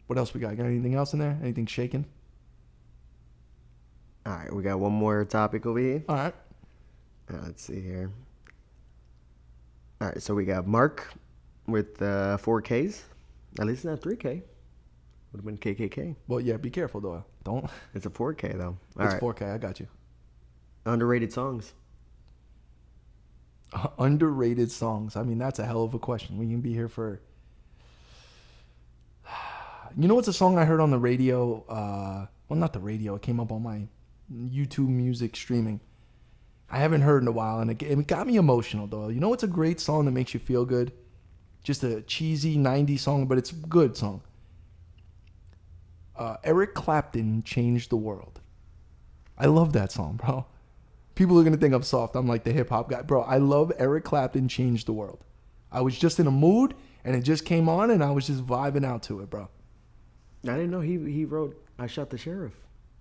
Speaker 1: What else we got? Got anything else in there? Anything shaking?
Speaker 2: All right, we got one more topic over here.
Speaker 1: All right.
Speaker 2: Let's see here. All right, so we got Mark with 4Ks. At least not 3K. Would have been KKK.
Speaker 1: Well, yeah, be careful, though. Don't.
Speaker 2: It's a 4K, though. All
Speaker 1: It's
Speaker 2: right.
Speaker 1: 4K. I got you.
Speaker 2: Underrated songs.
Speaker 1: Underrated songs. I mean, that's a hell of a question. We can be here for... You know what's a song I heard on the radio? Well, not the radio. It came up on my YouTube music streaming. I haven't heard in a while, and it got me emotional, though. You know what's a great song that makes you feel good? Just a cheesy 90s song, but it's a good song. Eric Clapton Changed the World. I love that song, bro. People are going to think I'm soft. I'm like the hip-hop guy. Bro, I love Eric Clapton Changed the World. I was just in a mood, and it just came on, and I was just vibing out to it, bro.
Speaker 2: I didn't know he wrote I Shot the Sheriff.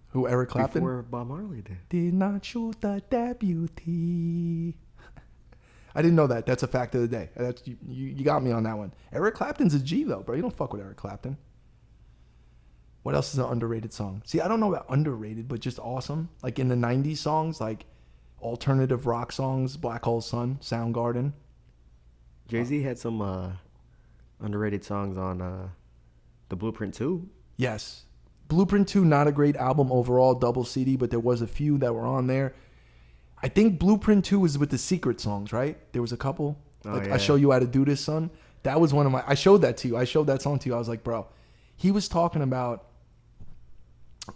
Speaker 1: Who, Eric Clapton?
Speaker 2: Before Bob Marley did.
Speaker 1: Did not shoot the deputy. I didn't know that. That's a fact of the day. That's you got me on that one. Eric Clapton's a G, though, bro. You don't fuck with Eric Clapton. What else is an underrated song? See, I don't know about underrated, but just awesome. Like in the 90s songs, like alternative rock songs, Black Hole Sun, Soundgarden.
Speaker 2: Jay-Z had some underrated songs on the Blueprint 2.
Speaker 1: Yes. Blueprint 2, not a great album overall, double CD, but there was a few that were on there. I think Blueprint 2 was with the secret songs, right? There was a couple. Like,
Speaker 2: yeah.
Speaker 1: I Show You How to Do This, Son. That was one of my... I showed that to you. I showed that song to you. I was like, bro, he was talking about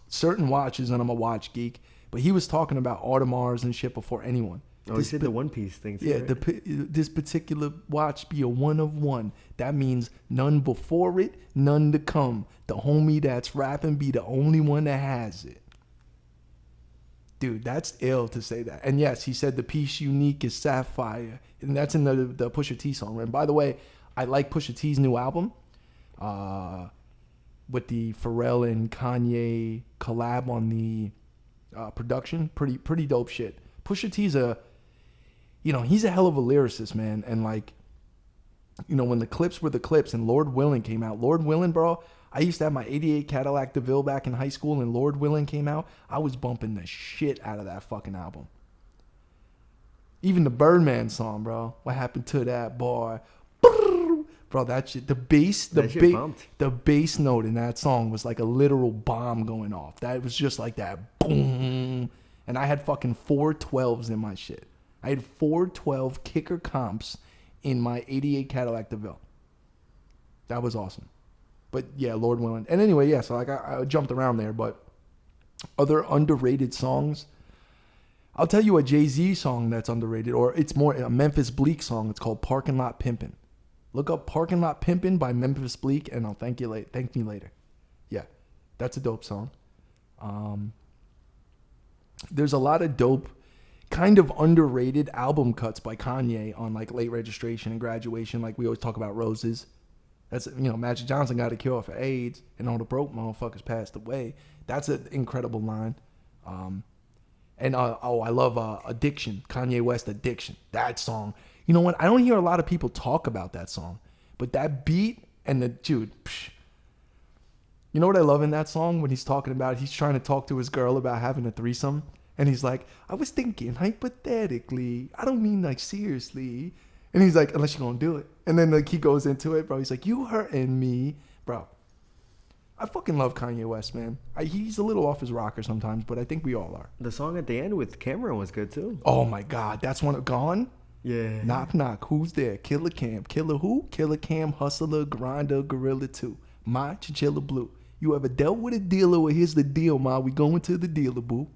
Speaker 1: certain watches, and I'm a watch geek, but he was talking about Audemars and shit before anyone.
Speaker 2: Oh, he said the One Piece thing too,
Speaker 1: Yeah,
Speaker 2: right?
Speaker 1: this particular watch be a one of one. That means none before it, none to come. The homie that's rapping be the only one that has it. Dude, that's ill to say that. And yes, he said the piece unique is Sapphire. And that's in the Pusha T song. And by the way, I like Pusha T's new album. With the Pharrell and Kanye collab on the production. Pretty dope shit. Pusha T's he's a hell of a lyricist, man. And like, when the clips were the clips and Lord Willin came out. Lord Willin, bro, I used to have my 88 Cadillac DeVille back in high school, and Lord Willing came out. I was bumping the shit out of that fucking album. Even the Birdman song, bro. What happened to that boy? Bro, that shit, the bass note in that song was like a literal bomb going off. That was just like that boom. And I had fucking 412s in my shit. I had 412 kicker comps in my 88 Cadillac DeVille. That was awesome. But yeah, Lord willing. And anyway, yeah, so like I jumped around there, but other underrated songs. I'll tell you a Jay-Z song that's underrated, or it's more a Memphis Bleak song. It's called Parking Lot Pimpin'. Look up Parking Lot Pimpin' by Memphis Bleak, and I'll thank me later. Yeah, that's a dope song. There's a lot of dope, kind of underrated album cuts by Kanye on like Late Registration and Graduation. Like we always talk about Roses. That's, Magic Johnson got a cure for AIDS, and all the broke motherfuckers passed away. That's an incredible line. And I love Addiction, Kanye West Addiction. That song. You know what? I don't hear a lot of people talk about that song, but that beat and the dude. You know what I love in that song when he's talking about, he's trying to talk to his girl about having a threesome, and he's like, I was thinking hypothetically. I don't mean like seriously. And he's like, unless you're gonna do it. And then like he goes into it, bro. He's like, you hurting me, bro. I fucking love Kanye West, man. He's a little off his rocker sometimes, but I think we all are.
Speaker 2: The song at the end with Cameron was good too.
Speaker 1: Oh my God, that's one of Gone.
Speaker 2: Yeah.
Speaker 1: Knock knock, who's there? Killer Cam, killer who? Killer Cam, hustler, grinder, gorilla 2. My chinchilla blue. You ever dealt with a dealer? Well, here's the deal, ma. We going to the dealer, boo.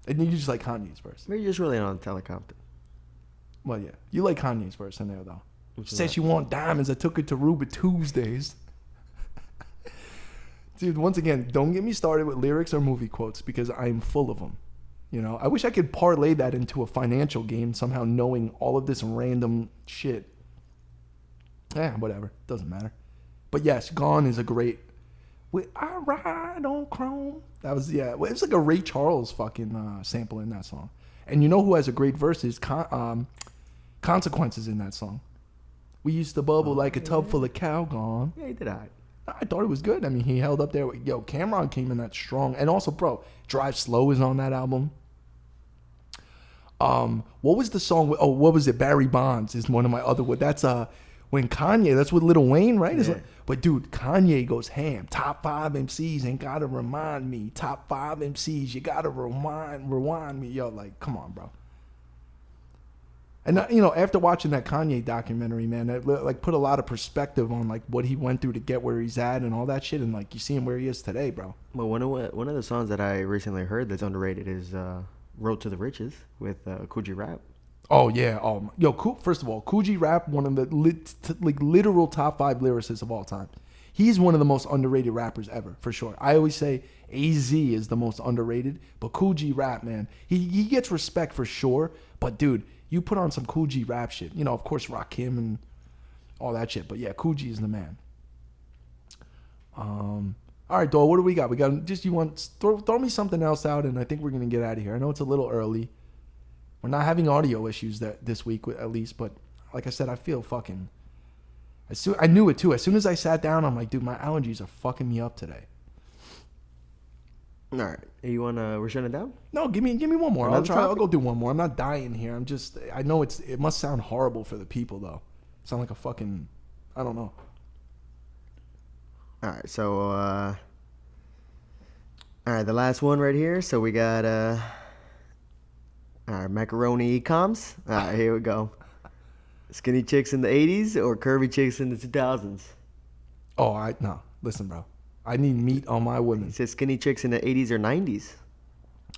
Speaker 1: And you just like Kanye's verse.
Speaker 2: Maybe just really on Telecompton.
Speaker 1: Well, yeah, you like Kanye's verse in there though. She said she want diamonds. I took her to Ruby Tuesdays. Dude, once again, don't get me started with lyrics or movie quotes because I'm full of them. I wish I could parlay that into a financial game somehow, knowing all of this random shit. Whatever. Doesn't matter. But yes, Gone is a great. I ride on chrome. That was, yeah. It was like a Ray Charles fucking sample in that song. And you know who has a great verse is Consequences in that song. We used to bubble like a tub full of cow gone.
Speaker 2: Yeah, he did I
Speaker 1: thought it was good. I mean, he held up there. Cameron came in that strong. And also, bro, Drive Slow is on that album. What was the song? What was it? Barry Bonds is one of my other. That's when Kanye. That's with Lil Wayne, right?
Speaker 2: Yeah.
Speaker 1: But dude, Kanye goes ham. Top 5 MCs ain't gotta remind me. Top 5 MCs, you gotta rewind me. Yo, like, come on, bro. And after watching that Kanye documentary, man, that like put a lot of perspective on like what he went through to get where he's at and all that shit, and like you see him where he is today, bro.
Speaker 2: Well, one of the songs that I recently heard that's underrated is "Road to the Riches" with Coogee Rap.
Speaker 1: Oh yeah, first of all, Coogee Rap, one of the literal top 5 lyricists of all time. He's one of the most underrated rappers ever, for sure. I always say AZ is the most underrated, but Coogee Rap, man, he gets respect for sure. But dude, you put on some Coogee Rap shit, of course Rakim and all that shit. But yeah, Coogee is the man. All right, Dole, what do we got? We got just throw me something else out, and I think we're gonna get out of here. I know it's a little early. We're not having audio issues this week at least, but like I said, I feel fucking. I knew it too. As soon as I sat down, I'm like, dude, my allergies are fucking me up today.
Speaker 2: All right, you wanna we're shutting it down?
Speaker 1: No, give me one more. I'll go do one more. I'm not dying here. I know it must sound horrible for the people though. Sound like a fucking, I don't know.
Speaker 2: All right, so all right, the last one right here. So we got all right, macaroni ecoms. All right, here we go. Skinny chicks in the 80s or curvy chicks in the 2000s?
Speaker 1: Oh, no. Listen, bro. I need meat on my women.
Speaker 2: He says skinny chicks in the 80s or 90s.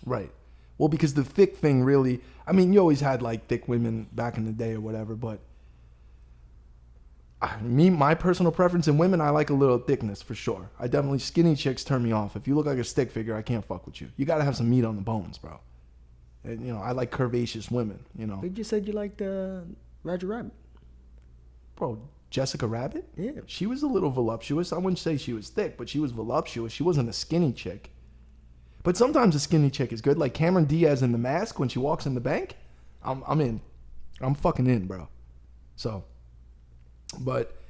Speaker 1: Right. Well, because the thick thing really, I mean, you always had like thick women back in the day or whatever, but my personal preference in women, I like a little thickness for sure. Skinny chicks turn me off. If you look like a stick figure, I can't fuck with you. You got to have some meat on the bones, bro. And, I like curvaceous women,
Speaker 2: But you just said you liked Roger Rabbit.
Speaker 1: Bro, Jessica Rabbit?
Speaker 2: Yeah.
Speaker 1: She was a little voluptuous. I wouldn't say she was thick, but she was voluptuous. She wasn't a skinny chick. But sometimes a skinny chick is good. Like Cameron Diaz in The Mask when she walks in the bank. I'm in. I'm fucking in, bro. So, but...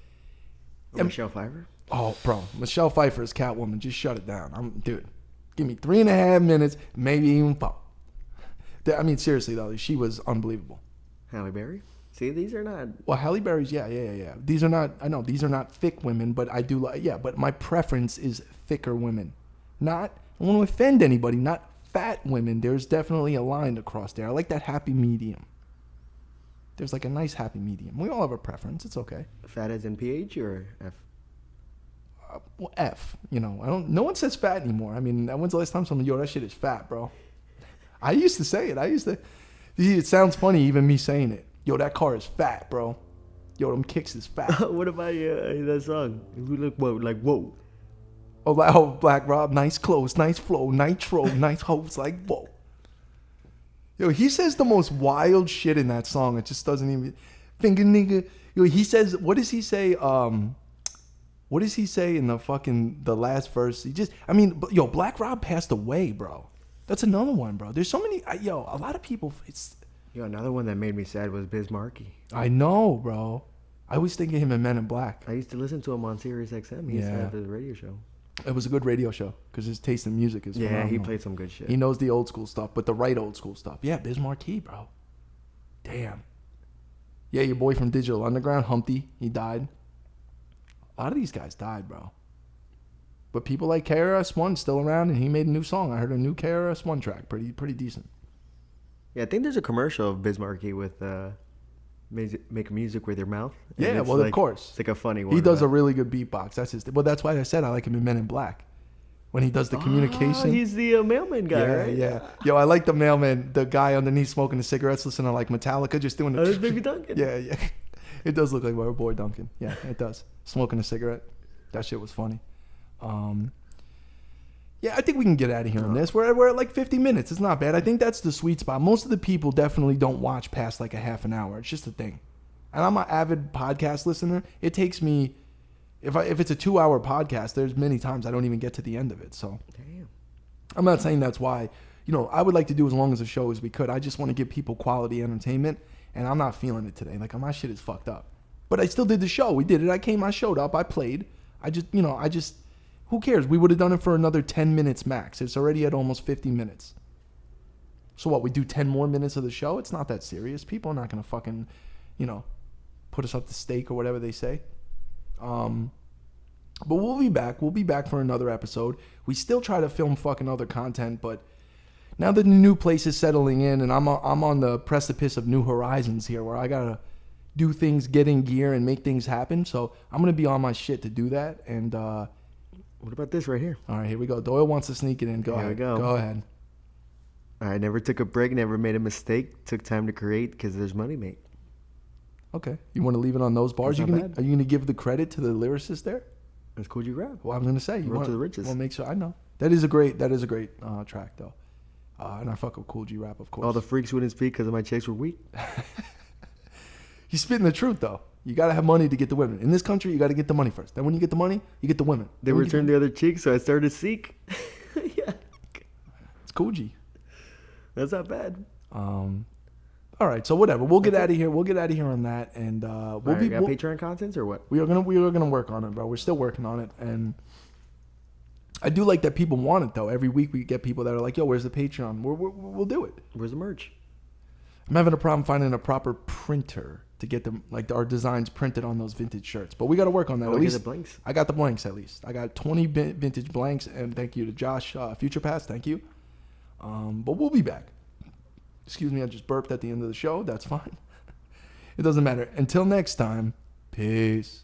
Speaker 2: Michelle Pfeiffer?
Speaker 1: Oh, bro, Michelle Pfeiffer is Catwoman. Just shut it down. Dude, give me 3.5 minutes, maybe even 4. I mean, seriously though, she was unbelievable.
Speaker 2: Halle Berry. See, these are not.
Speaker 1: Well, Halle Berry's, yeah. These are not. I know these are not thick women, but I do like. Yeah, but my preference is thicker women. Not. I don't want to offend anybody. Not fat women. There's definitely a line across there. I like that happy medium. There's like a nice happy medium. We all have a preference. It's okay.
Speaker 2: Fat as in PH or F?
Speaker 1: Well, F. You know, I don't. No one says fat anymore. I mean, when's the last time someone, yo, that shit is fat, bro? I used to say it. It sounds funny even me saying it. Yo, that car is fat, bro. Yo, them kicks is fat.
Speaker 2: What about that song? We look whoa.
Speaker 1: Oh, Black Rob, nice clothes, nice flow, nitro, nice hoes, like whoa. Yo, he says the most wild shit in that song. It just doesn't even finger nigga. Yo, he says, what does he say? What does he say in the last verse? Yo, Black Rob passed away, bro. That's another one, bro. There's so many, a lot of people,
Speaker 2: Another one that made me sad was Biz Markie.
Speaker 1: I know, bro. I always think of him in Men in Black.
Speaker 2: I used to listen to him on Sirius XM. He used to have his radio show.
Speaker 1: It was a good radio show because his taste in music is phenomenal.
Speaker 2: Yeah, he played some good shit.
Speaker 1: He knows the old school stuff, but the right old school stuff. Yeah, Biz Markie, bro. Damn. Yeah, your boy from Digital Underground, Humpty, he died. A lot of these guys died, bro. But people like KRS-One still around, and he made a new song. I heard a new KRS-One track, pretty decent.
Speaker 2: Yeah, I think there's a commercial of Biz Markie with make music with your mouth.
Speaker 1: Yeah, well, of course.
Speaker 2: It's like a funny one.
Speaker 1: He does a really good beatbox. That's why I said I like him in Men in Black. When he does the communication.
Speaker 2: He's the mailman guy, right?
Speaker 1: Yeah. Yo, I like the mailman, the guy underneath smoking the cigarettes, listening to like Metallica, just doing the.
Speaker 2: Oh, that's Baby Duncan.
Speaker 1: Yeah. It does look like our boy Duncan. Yeah, it does. Smoking a cigarette. That shit was funny. Yeah, I think we can get out of here on this. We're at like 50 minutes. It's not bad. I think that's the sweet spot. Most of the people definitely don't watch past like a half an hour. It's just a thing. And I'm an avid podcast listener. It takes me, if it's a 2-hour podcast, there's many times I don't even get to the end of it. So
Speaker 2: Damn.
Speaker 1: I'm not saying that's why. I would like to do as long as a show as we could. I just want to give people quality entertainment, and I'm not feeling it today. Like, my shit is fucked up. But I still did the show. We did it. I showed up. I played. Who cares? We would have done it for another 10 minutes max. It's already at almost 50 minutes. So what, we do 10 more minutes of the show? It's not that serious. People are not going to fucking, put us up to stake or whatever they say. But we'll be back. We'll be back for another episode. We still try to film fucking other content, but now that the new place is settling in and I'm on the precipice of new horizons here where I got to do things, get in gear, and make things happen. So I'm going to be on my shit to do that. And,
Speaker 2: what about this right here?
Speaker 1: all right, here we go. Doyle wants to sneak it in. Go ahead.
Speaker 2: We go.
Speaker 1: Go ahead.
Speaker 2: I never took a break, never made a mistake. Took time to create because there's money made.
Speaker 1: Okay. You want to leave it on those bars?
Speaker 2: That's not bad.
Speaker 1: Are you going to give the credit to the lyricist there?
Speaker 2: That's Cool G Rap.
Speaker 1: Well, I'm going to say.
Speaker 2: Road to the Riches.
Speaker 1: Well, make sure. I know. That is a great track, though. And I fuck with Cool G Rap, of course.
Speaker 2: All the freaks wouldn't speak because my chicks were weak.
Speaker 1: He's spitting the truth, though. You got to have money to get the women. In this country, you got to get the money first. Then when you get the money, you get the women.
Speaker 2: They returned the other cheek, so I started to seek. Yeah.
Speaker 1: It's Cool G.
Speaker 2: That's not bad.
Speaker 1: All right, so whatever. We'll get out of here. We'll get out of here on that, and
Speaker 2: got Patreon contents or what?
Speaker 1: We are gonna work on it, bro. We're still working on it, and I do like that people want it though. Every week we get people that are like, "Yo, where's the Patreon?" We'll do it.
Speaker 2: Where's the merch?
Speaker 1: I'm having a problem finding a proper printer to get them, like our designs printed on those vintage shirts. But we got to work on that. At least
Speaker 2: the blanks.
Speaker 1: I got the blanks at least. I got 20 vintage blanks, and thank you to Josh Future Past. Thank you. But we'll be back. Excuse me, I just burped at the end of the show. That's fine. It doesn't matter. Until next time, peace.